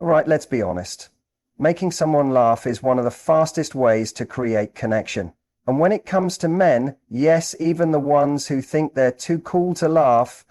Alright, let's be honest. Making someone laugh is one of the fastest ways to create connection. And when it comes to men, yes, even the ones who think they're too cool to laugh,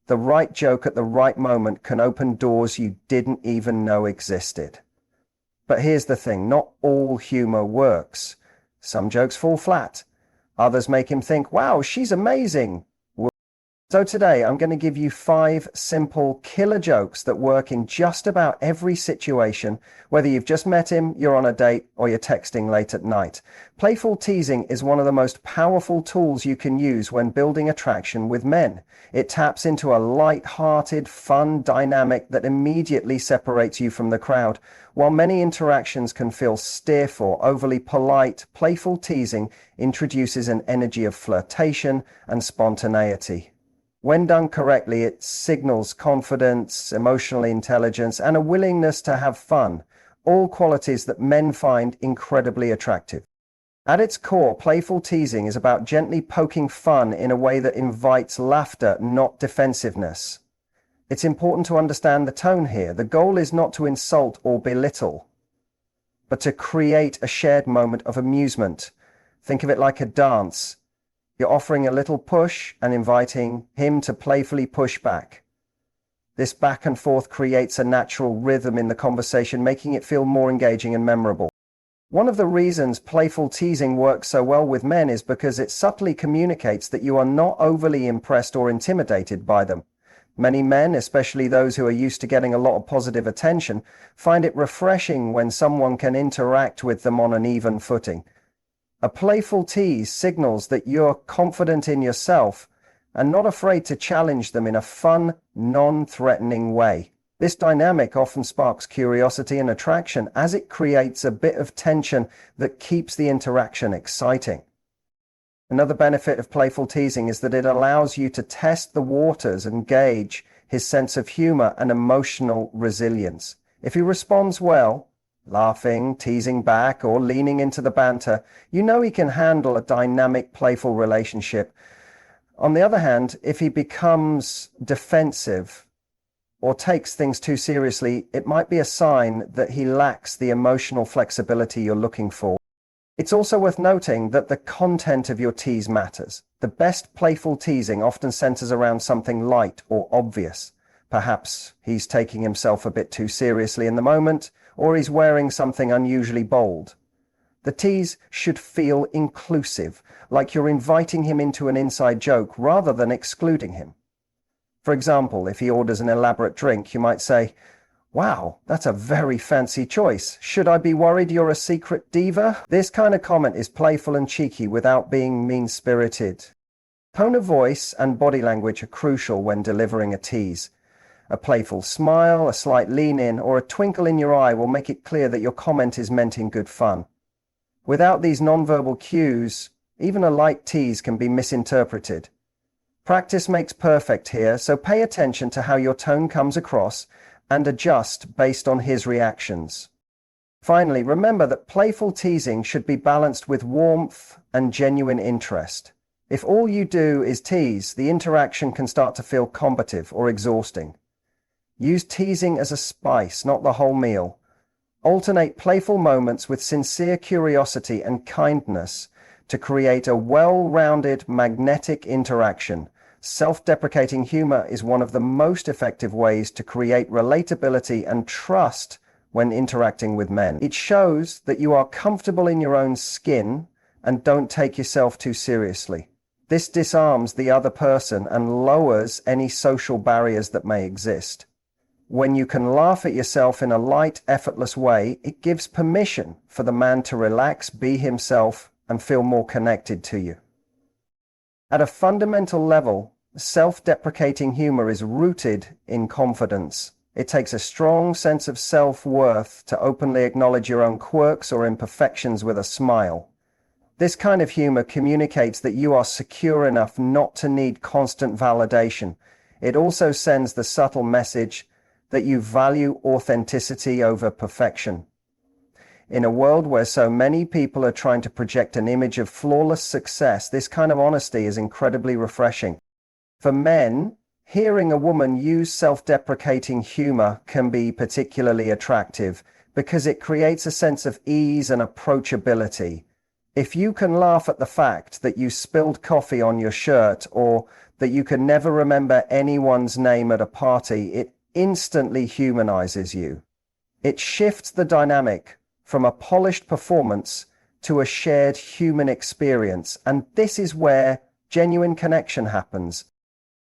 the right joke at the right moment can open doors you didn't even know existed. But here's the thing, not all humor works. Some jokes fall flat. Others make him think, wow, she's amazing. So today I'm going to give you 5 simple killer jokes that work in just about every situation, whether you've just met him, you're on a date, or you're texting late at night. Playful teasing is one of the most powerful tools you can use when building attraction with men. It taps into a light-hearted, fun dynamic that immediately separates you from the crowd. While many interactions can feel stiff or overly polite, playful teasing introduces an energy of flirtation and spontaneity. When done correctly, it signals confidence, emotional intelligence, and a willingness to have fun, all qualities that men find incredibly attractive. At its core, playful teasing is about gently poking fun in a way that invites laughter, not defensiveness. It's important to understand the tone here. The goal is not to insult or belittle, but to create a shared moment of amusement. Think of it like a dance. You're offering a little push and inviting him to playfully push back. This back and forth creates a natural rhythm in the conversation, making it feel more engaging and memorable. One of the reasons playful teasing works so well with men is because it subtly communicates that you are not overly impressed or intimidated by them. Many men, especially those who are used to getting a lot of positive attention, find it refreshing when someone can interact with them on an even footing. A playful tease signals that you're confident in yourself and not afraid to challenge them in a fun, non-threatening way. This dynamic often sparks curiosity and attraction as it creates a bit of tension that keeps the interaction exciting. Another benefit of playful teasing is that it allows you to test the waters and gauge his sense of humor and emotional resilience. If he responds well, laughing, teasing back, or leaning into the banter, you know he can handle a dynamic, playful relationship. On the other hand, if he becomes defensive or takes things too seriously, it might be a sign that he lacks the emotional flexibility you're looking for. It's also worth noting that the content of your tease matters. The best playful teasing often centers around something light or obvious. Perhaps he's taking himself a bit too seriously in the moment, or he's wearing something unusually bold. The tease should feel inclusive, like you're inviting him into an inside joke rather than excluding him. For example, if he orders an elaborate drink, you might say, "Wow, that's a very fancy choice. Should I be worried you're a secret diva?" This kind of comment is playful and cheeky without being mean-spirited. Tone of voice and body language are crucial when delivering a tease. A playful smile, a slight lean in, or a twinkle in your eye will make it clear that your comment is meant in good fun. Without these nonverbal cues, even a light tease can be misinterpreted. Practice makes perfect here, so pay attention to how your tone comes across and adjust based on his reactions. Finally, remember that playful teasing should be balanced with warmth and genuine interest. If all you do is tease, the interaction can start to feel combative or exhausting. Use teasing as a spice, not the whole meal. Alternate playful moments with sincere curiosity and kindness to create a well-rounded, magnetic interaction. Self-deprecating humor is one of the most effective ways to create relatability and trust when interacting with men. It shows that you are comfortable in your own skin and don't take yourself too seriously. This disarms the other person and lowers any social barriers that may exist. When you can laugh at yourself in a light, effortless way, it gives permission for the man to relax, be himself, and feel more connected to you. At a fundamental level, self-deprecating humor is rooted in confidence. It takes a strong sense of self-worth to openly acknowledge your own quirks or imperfections with a smile. This kind of humor communicates that you are secure enough not to need constant validation. It also sends the subtle message that you value authenticity over perfection. In a world where so many people are trying to project an image of flawless success, this kind of honesty is incredibly refreshing. For men, Hearing a woman use self-deprecating humor can be particularly attractive because it creates a sense of ease and approachability. If you can laugh at the fact that you spilled coffee on your shirt or that you can never remember anyone's name at a party, it instantly humanizes you. It shifts the dynamic from a polished performance to a shared human experience, and this is where genuine connection happens.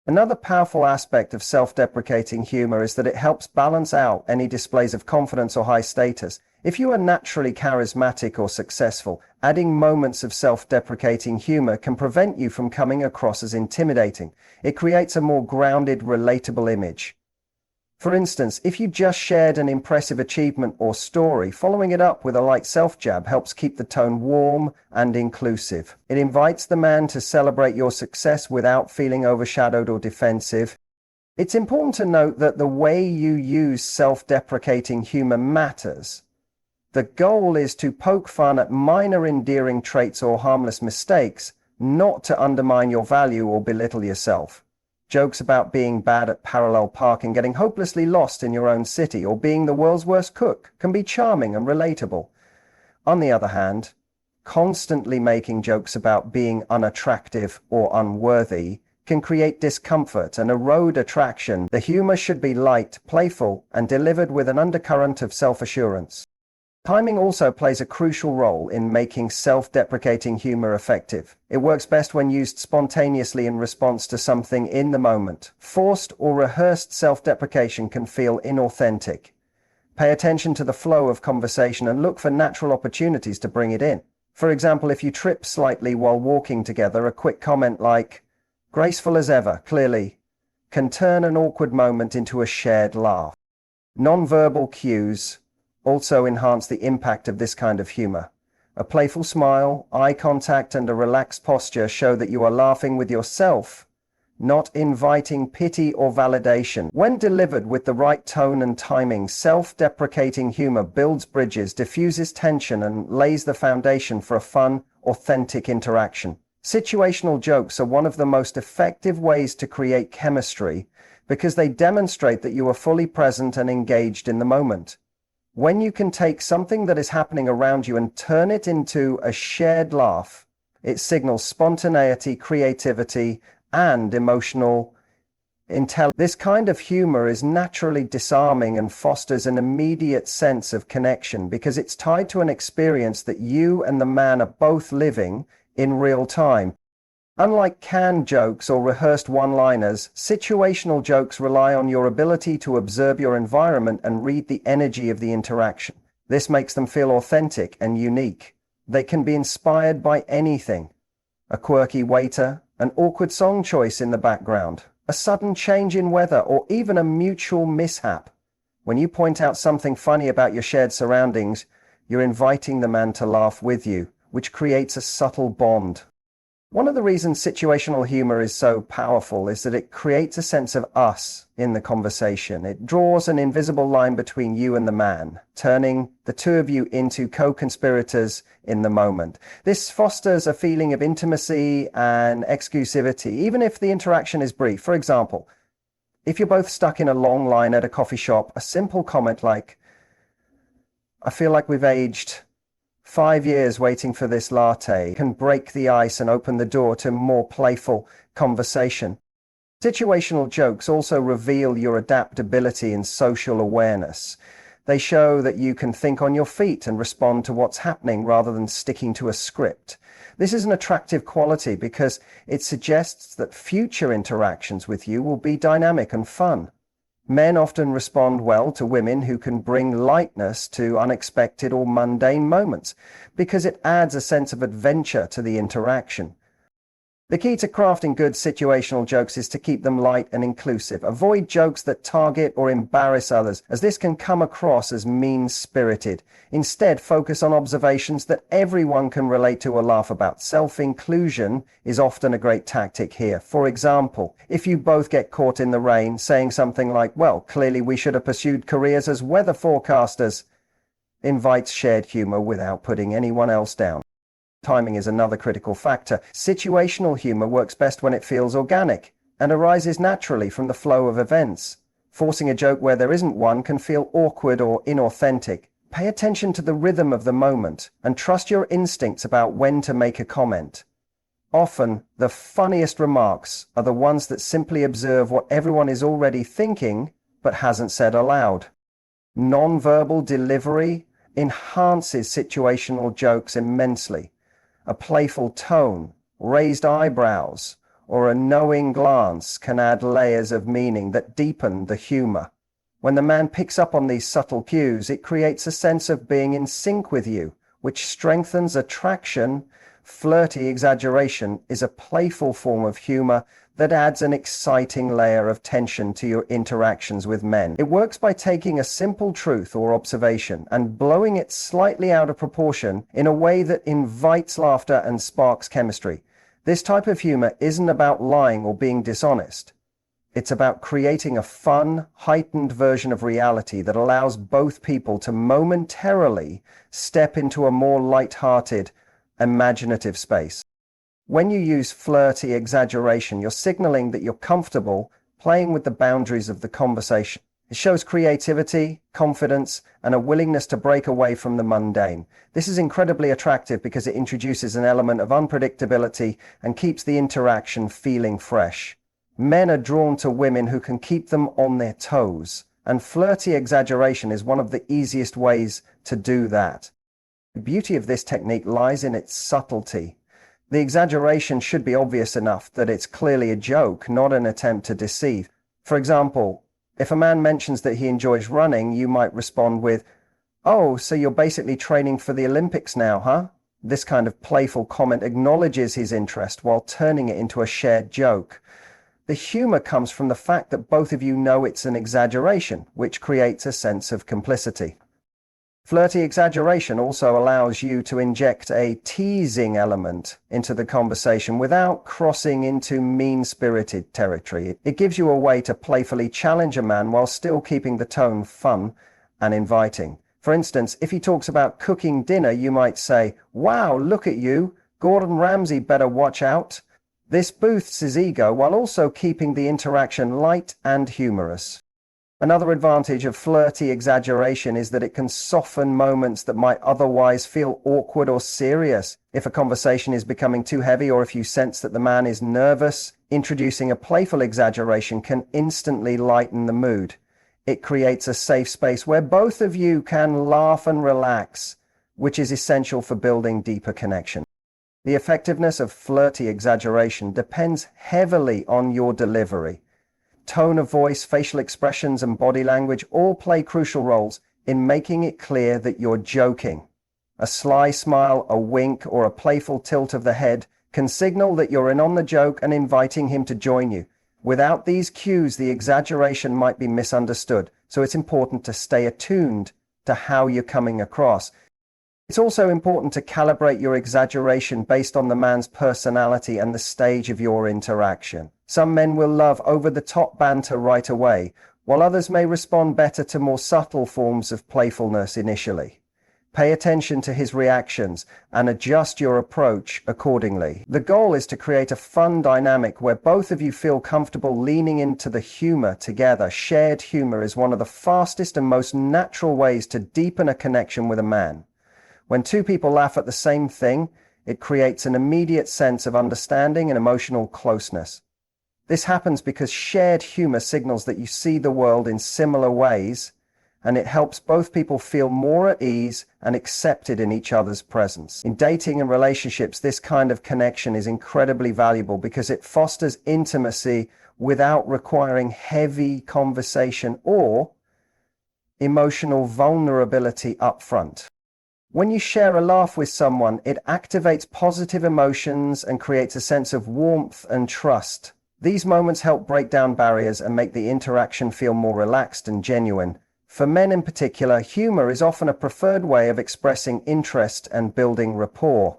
Another powerful aspect of self-deprecating humor is that it helps balance out any displays of confidence or high status. If you are naturally charismatic or successful, adding moments of self-deprecating humor can prevent you from coming across as intimidating. It creates a more grounded, relatable image. For instance, if you just shared an impressive achievement or story, following it up with a light self-jab helps keep the tone warm and inclusive. It invites the man to celebrate your success without feeling overshadowed or defensive. It's important to note that the way you use self-deprecating humor matters. The goal is to poke fun at minor endearing traits or harmless mistakes, not to undermine your value or belittle yourself. Jokes about being bad at parallel parking, getting hopelessly lost in your own city, or being the world's worst cook can be charming and relatable. On the other hand, constantly making jokes about being unattractive or unworthy can create discomfort and erode attraction. The humor should be light, playful, and delivered with an undercurrent of self-assurance. Timing also plays a crucial role in making self-deprecating humor effective. It works best when used spontaneously in response to something in the moment. Forced or rehearsed self-deprecation can feel inauthentic. Pay attention to the flow of conversation and look for natural opportunities to bring it in. For example, if you trip slightly while walking together, a quick comment like, "graceful as ever, clearly," can turn an awkward moment into a shared laugh. Non-verbal cues also enhance the impact of this kind of humor. A playful smile, eye contact, and a relaxed posture show that you are laughing with yourself, not inviting pity or validation. When delivered with the right tone and timing, self-deprecating humor builds bridges, diffuses tension, and lays the foundation for a fun, authentic interaction. Situational jokes are one of the most effective ways to create chemistry because they demonstrate that you are fully present and engaged in the moment. When you can take something that is happening around you and turn it into a shared laugh, it signals spontaneity, creativity, and emotional intelligence. This kind of humor is naturally disarming and fosters an immediate sense of connection because it's tied to an experience that you and the man are both living in real time. Unlike canned jokes or rehearsed one-liners, situational jokes rely on your ability to observe your environment and read the energy of the interaction. This makes them feel authentic and unique. They can be inspired by anything: a quirky waiter, an awkward song choice in the background, a sudden change in weather, or even a mutual mishap. When you point out something funny about your shared surroundings, you're inviting the man to laugh with you, which creates a subtle bond. One of the reasons situational humor is so powerful is that it creates a sense of us in the conversation. It draws an invisible line between you and the man, turning the two of you into co-conspirators in the moment. This fosters a feeling of intimacy and exclusivity, even if the interaction is brief. For example, if you're both stuck in a long line at a coffee shop, a simple comment like, "I feel like we've aged 5 years waiting for this latte," can break the ice and open the door to more playful conversation. Situational jokes also reveal your adaptability and social awareness. They show that you can think on your feet and respond to what's happening rather than sticking to a script. This is an attractive quality because it suggests that future interactions with you will be dynamic and fun. Men often respond well to women who can bring lightness to unexpected or mundane moments because it adds a sense of adventure to the interaction. The key to crafting good situational jokes is to keep them light and inclusive. Avoid jokes that target or embarrass others, as this can come across as mean-spirited. Instead, focus on observations that everyone can relate to or laugh about. Self-inclusion is often a great tactic here. For example, if you both get caught in the rain, saying something like, "Well, clearly we should have pursued careers as weather forecasters," invites shared humor without putting anyone else down. Timing is another critical factor. Situational humor works best when it feels organic and arises naturally from the flow of events. Forcing a joke where there isn't one can feel awkward or inauthentic. Pay attention to the rhythm of the moment and trust your instincts about when to make a comment. Often, the funniest remarks are the ones that simply observe what everyone is already thinking but hasn't said aloud. Non-verbal delivery enhances situational jokes immensely. A playful tone, raised eyebrows, or a knowing glance can add layers of meaning that deepen the humor. When the man picks up on these subtle cues, it creates a sense of being in sync with you, which strengthens attraction. Flirty exaggeration is a playful form of humor that adds an exciting layer of tension to your interactions with men. It works by taking a simple truth or observation and blowing it slightly out of proportion in a way that invites laughter and sparks chemistry. This type of humor isn't about lying or being dishonest. It's about creating a fun, heightened version of reality that allows both people to momentarily step into a more light-hearted, imaginative space. When you use flirty exaggeration, you're signaling that you're comfortable playing with the boundaries of the conversation. It shows creativity, confidence, and a willingness to break away from the mundane. This is incredibly attractive because it introduces an element of unpredictability and keeps the interaction feeling fresh. Men are drawn to women who can keep them on their toes, and flirty exaggeration is one of the easiest ways to do that. The beauty of this technique lies in its subtlety. The exaggeration should be obvious enough that it's clearly a joke, not an attempt to deceive. For example, if a man mentions that he enjoys running, you might respond with, "Oh, so you're basically training for the Olympics now, huh?" This kind of playful comment acknowledges his interest while turning it into a shared joke. The humor comes from the fact that both of you know it's an exaggeration, which creates a sense of complicity. Flirty exaggeration also allows you to inject a teasing element into the conversation without crossing into mean-spirited territory. It gives you a way to playfully challenge a man while still keeping the tone fun and inviting. For instance, if he talks about cooking dinner, you might say, "Wow, look at you. Gordon Ramsay better watch out." This boosts his ego while also keeping the interaction light and humorous. Another advantage of flirty exaggeration is that it can soften moments that might otherwise feel awkward or serious. If a conversation is becoming too heavy or if you sense that the man is nervous, introducing a playful exaggeration can instantly lighten the mood. It creates a safe space where both of you can laugh and relax, which is essential for building deeper connection. The effectiveness of flirty exaggeration depends heavily on your delivery. Tone of voice, facial expressions, and body language all play crucial roles in making it clear that you're joking. A sly smile, a wink, or a playful tilt of the head can signal that you're in on the joke and inviting him to join you. Without these cues, the exaggeration might be misunderstood, so it's important to stay attuned to how you're coming across. It's also important to calibrate your exaggeration based on the man's personality and the stage of your interaction. Some men will love over-the-top banter right away, while others may respond better to more subtle forms of playfulness initially. Pay attention to his reactions and adjust your approach accordingly. The goal is to create a fun dynamic where both of you feel comfortable leaning into the humor together. Shared humor is one of the fastest and most natural ways to deepen a connection with a man. When two people laugh at the same thing, it creates an immediate sense of understanding and emotional closeness. This happens because shared humor signals that you see the world in similar ways, and it helps both people feel more at ease and accepted in each other's presence. In dating and relationships, this kind of connection is incredibly valuable because it fosters intimacy without requiring heavy conversation or emotional vulnerability up front. When you share a laugh with someone, it activates positive emotions and creates a sense of warmth and trust. These moments help break down barriers and make the interaction feel more relaxed and genuine. For men in particular, humor is often a preferred way of expressing interest and building rapport.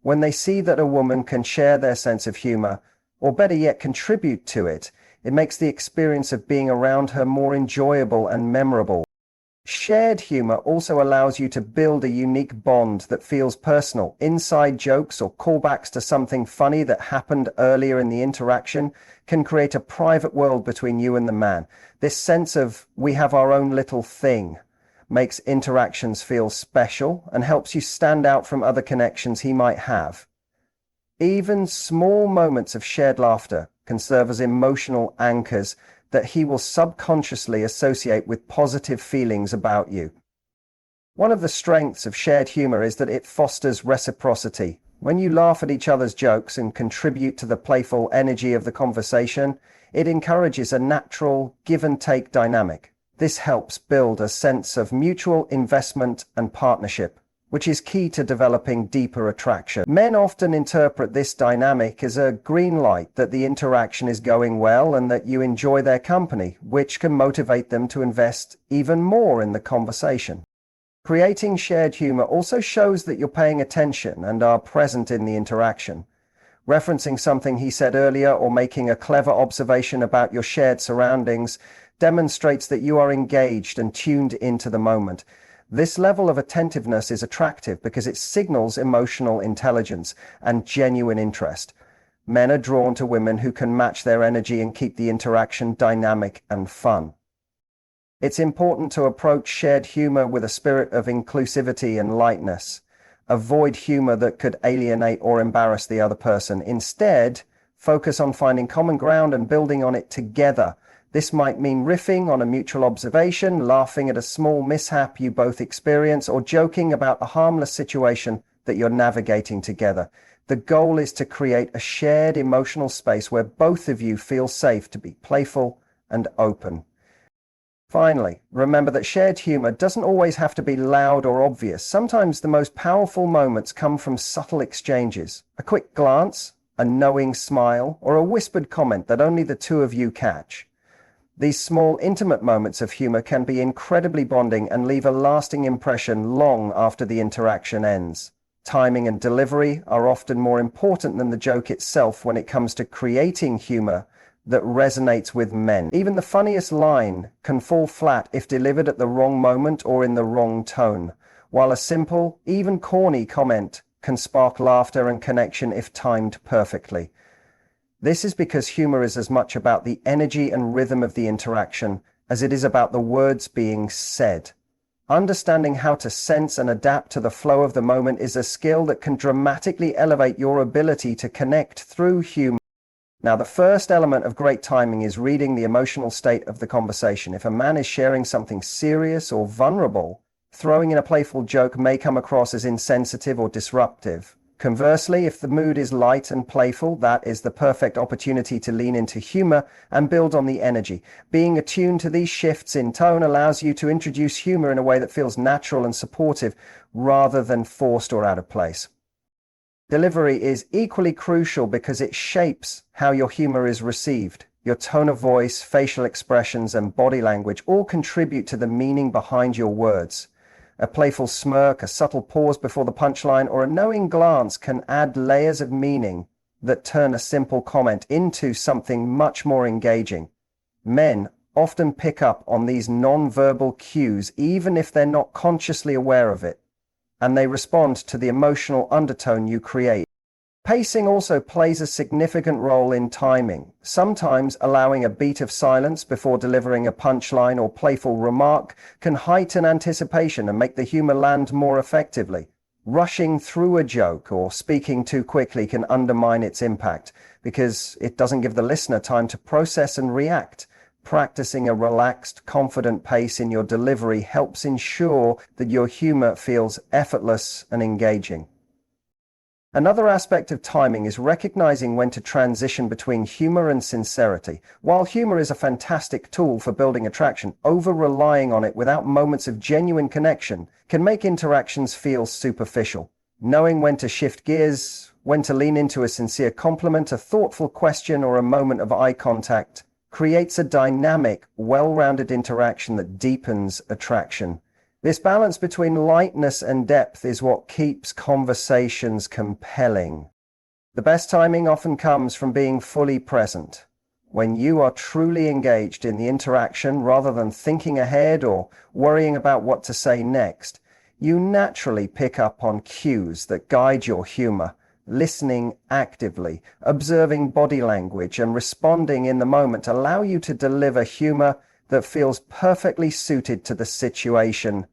When they see that a woman can share their sense of humor, or better yet contribute to it, it makes the experience of being around her more enjoyable and memorable. Shared humor also allows you to build a unique bond that feels personal. Inside jokes or callbacks to something funny that happened earlier in the interaction can create a private world between you and the man. This sense of we have our own little thing makes interactions feel special and helps you stand out from other connections he might have. Even small moments of shared laughter can serve as emotional anchors that he will subconsciously associate with positive feelings about you. One of the strengths of shared humor is that it fosters reciprocity. When you laugh at each other's jokes and contribute to the playful energy of the conversation, it encourages a natural give-and-take dynamic. This helps build a sense of mutual investment and partnership, which is key to developing deeper attraction. Men often interpret this dynamic as a green light that the interaction is going well and that you enjoy their company, which can motivate them to invest even more in the conversation. Creating shared humor also shows that you're paying attention and are present in the interaction. Referencing something he said earlier or making a clever observation about your shared surroundings demonstrates that you are engaged and tuned into the moment. This level of attentiveness is attractive because it signals emotional intelligence and genuine interest. Men are drawn to women who can match their energy and keep the interaction dynamic and fun. It's important to approach shared humor with a spirit of inclusivity and lightness. Avoid humor that could alienate or embarrass the other person. Instead, focus on finding common ground and building on it together. This might mean riffing on a mutual observation, laughing at a small mishap you both experience, or joking about a harmless situation that you're navigating together. The goal is to create a shared emotional space where both of you feel safe to be playful and open. Finally, remember that shared humor doesn't always have to be loud or obvious. Sometimes the most powerful moments come from subtle exchanges. A quick glance, a knowing smile, or a whispered comment that only the two of you catch. These small, intimate moments of humor can be incredibly bonding and leave a lasting impression long after the interaction ends. Timing and delivery are often more important than the joke itself when it comes to creating humor that resonates with men. Even the funniest line can fall flat if delivered at the wrong moment or in the wrong tone, while a simple, even corny comment can spark laughter and connection if timed perfectly. This is because humor is as much about the energy and rhythm of the interaction as it is about the words being said. Understanding how to sense and adapt to the flow of the moment is a skill that can dramatically elevate your ability to connect through humor. Now, the first element of great timing is reading the emotional state of the conversation. If a man is sharing something serious or vulnerable, throwing in a playful joke may come across as insensitive or disruptive. Conversely, if the mood is light and playful, that is the perfect opportunity to lean into humor and build on the energy. Being attuned to these shifts in tone allows you to introduce humor in a way that feels natural and supportive rather than forced or out of place. Delivery is equally crucial because it shapes how your humor is received. Your tone of voice, facial expressions, and body language all contribute to the meaning behind your words. A playful smirk, a subtle pause before the punchline, or a knowing glance can add layers of meaning that turn a simple comment into something much more engaging. Men often pick up on these non-verbal cues even if they're not consciously aware of it, and they respond to the emotional undertone you create. Pacing also plays a significant role in timing. Sometimes allowing a beat of silence before delivering a punchline or playful remark can heighten anticipation and make the humor land more effectively. Rushing through a joke or speaking too quickly can undermine its impact because it doesn't give the listener time to process and react. Practicing a relaxed, confident pace in your delivery helps ensure that your humor feels effortless and engaging. Another aspect of timing is recognizing when to transition between humor and sincerity. While humor is a fantastic tool for building attraction, over-relying on it without moments of genuine connection can make interactions feel superficial. Knowing when to shift gears, when to lean into a sincere compliment, a thoughtful question, or a moment of eye contact creates a dynamic, well-rounded interaction that deepens attraction. This balance between lightness and depth is what keeps conversations compelling. The best timing often comes from being fully present. When you are truly engaged in the interaction rather than thinking ahead or worrying about what to say next, you naturally pick up on cues that guide your humor, listening actively, observing body language, and responding in the moment allow you to deliver humor that feels perfectly suited to the situation.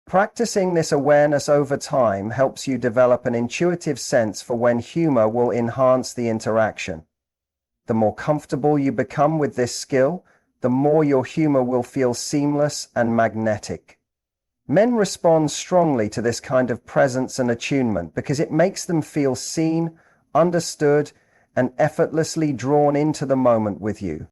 Practicing this awareness over time helps you develop an intuitive sense for when humor will enhance the interaction. The more comfortable you become with this skill, the more your humor will feel seamless and magnetic. Men respond strongly to this kind of presence and attunement because it makes them feel seen, understood, and effortlessly drawn into the moment with you.